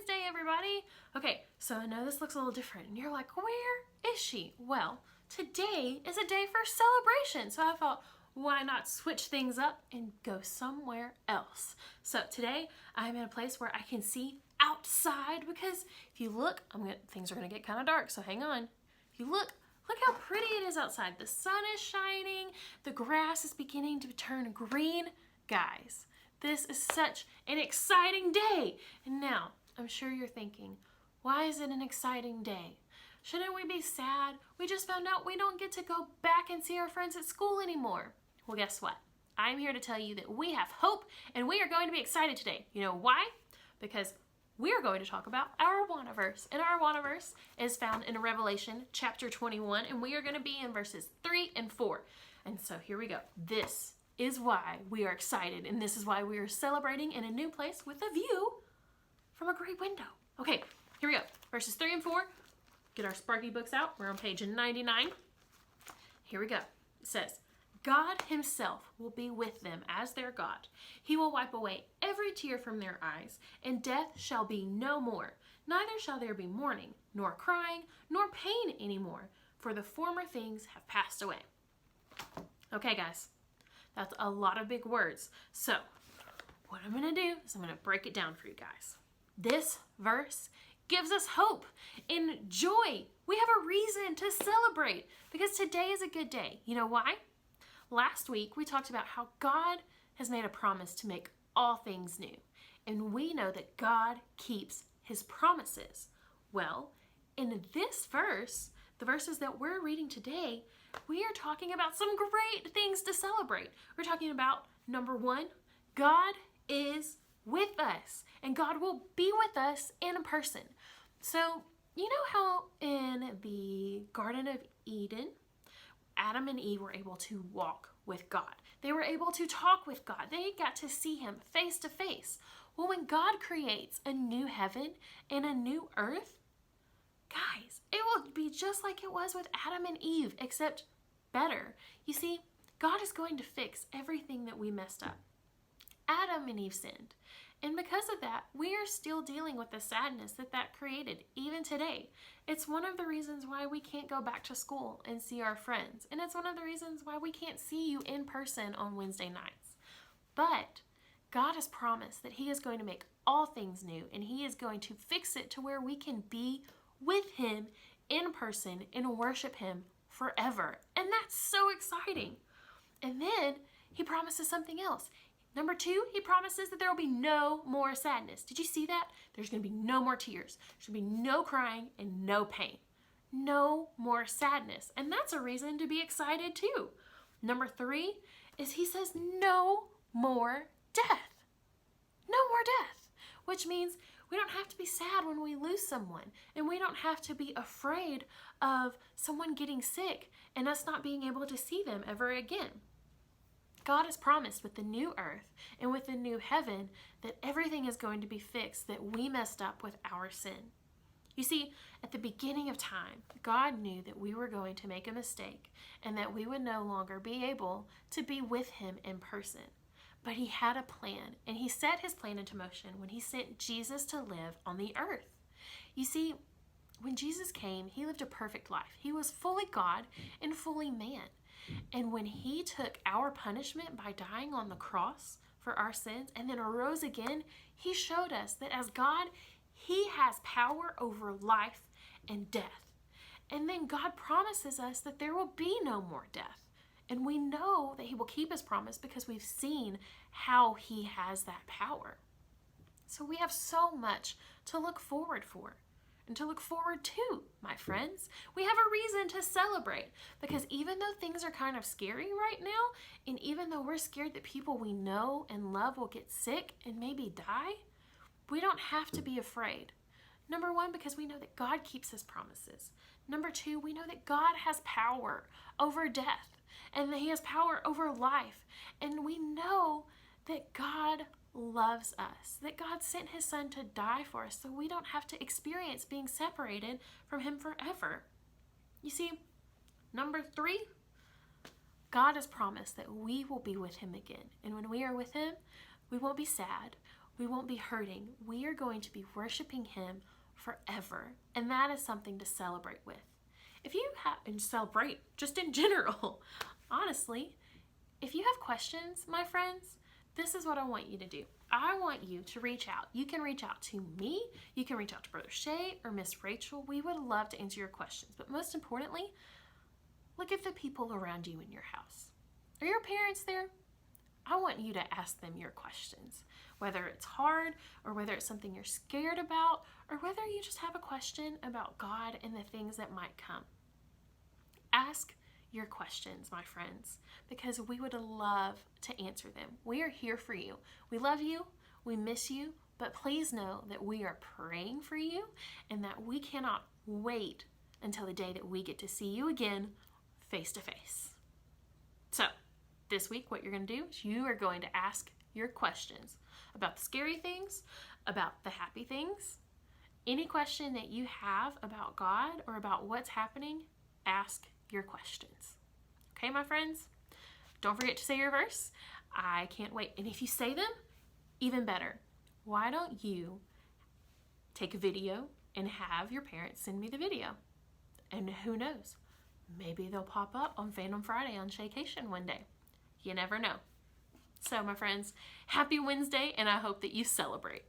Wednesday, everybody. Okay, so I know this looks a little different, and you're like, where is she? Well, today is a day for celebration, so I thought, why not switch things up and go somewhere else? So today, I'm in a place where I can see outside, because if you look, things are gonna get kind of dark, so hang on. If you look how pretty it is outside. The sun is shining, the grass is beginning to turn green. Guys, this is such an exciting day. And now, I'm sure you're thinking, why is it an exciting day? Shouldn't we be sad? We just found out we don't get to go back and see our friends at school anymore. Well, guess what? I'm here to tell you that we have hope and we are going to be excited today. You know why? Because we're going to talk about our Awana-verse. And our Awana-verse is found in Revelation chapter 21, and we are going to be in verses 3 and 4. And so here we go. This is why we are excited, and this is why we are celebrating in a new place with a view from a great window. Okay, here we go. Verses 3 and 4. Get our Sparky books out. We're on page 99. Here we go. It says, God himself will be with them as their God. He will wipe away every tear from their eyes, and death shall be no more. Neither shall there be mourning, nor crying, nor pain anymore, for the former things have passed away. Okay, guys, that's a lot of big words. So what I'm going to do is I'm going to break it down for you guys. This verse gives us hope and joy. We have a reason to celebrate because today is a good day. You know why? Last week, we talked about how God has made a promise to make all things new. And we know that God keeps his promises. Well, in this verse, the verses that we're reading today, we are talking about some great things to celebrate. We're talking about, number one, God is with us. And God will be with us in person. So, you know how in the Garden of Eden, Adam and Eve were able to walk with God. They were able to talk with God. They got to see him face to face. Well, when God creates a new heaven and a new earth, guys, it will be just like it was with Adam and Eve, except better. You see, God is going to fix everything that we messed up. Adam and Eve sinned. And because of that, we are still dealing with the sadness that created, even today. It's one of the reasons why we can't go back to school and see our friends. And it's one of the reasons why we can't see you in person on Wednesday nights. But God has promised that he is going to make all things new, and he is going to fix it to where we can be with him in person and worship him forever. And that's so exciting. And then he promises something else. Number 2, he promises that there will be no more sadness. Did you see that? There's going to be no more tears. There's going to be no crying and no pain. No more sadness. And that's a reason to be excited too. Number 3 is he says no more death. No more death. Which means we don't have to be sad when we lose someone. And we don't have to be afraid of someone getting sick and us not being able to see them ever again. God has promised with the new earth and with the new heaven that everything is going to be fixed that we messed up with our sin. You see, at the beginning of time, God knew that we were going to make a mistake and that we would no longer be able to be with him in person. But he had a plan, and he set his plan into motion when he sent Jesus to live on the earth. You see, when Jesus came, he lived a perfect life. He was fully God and fully man. And when he took our punishment by dying on the cross for our sins and then arose again, he showed us that as God, he has power over life and death. And then God promises us that there will be no more death. And we know that he will keep his promise because we've seen how he has that power. So we have so much to look forward for. And to look forward to, my friends. We have a reason to celebrate because even though things are kind of scary right now, and even though we're scared that people we know and love will get sick and maybe die, we don't have to be afraid. Number 1, because we know that God keeps his promises. Number 2, we know that God has power over death and that he has power over life. And we know that God loves us, that God sent his son to die for us so we don't have to experience being separated from him forever. You see, number 3, God has promised that we will be with him again. And when we are with him, we won't be sad, We won't be hurting. We are going to be worshiping Him forever. And that is something to celebrate with. If you have, and celebrate just in general, honestly, if you have questions, my friends, this is what I want you to do. I want you to reach out. You can reach out to me. You can reach out to Brother Shay or Miss Rachel. We would love to answer your questions. But most importantly, look at the people around you in your house. Are your parents there? I want you to ask them your questions, whether it's hard or whether it's something you're scared about or whether you just have a question about God and the things that might come. Ask your questions, my friends, because we would love to answer them. We are here for you. We love you. We miss you. But please know that we are praying for you and that we cannot wait until the day that we get to see you again face to face. So, this week, what you're going to do is you are going to ask your questions about the scary things, about the happy things. Any question that you have about God or about what's happening, ask your questions. Okay, my friends? Don't forget to say your verse. I can't wait. And if you say them, even better. Why don't you take a video and have your parents send me the video? And who knows? Maybe they'll pop up on Phantom Friday on Shaycation one day. You never know. So, my friends, happy Wednesday, and I hope that you celebrate.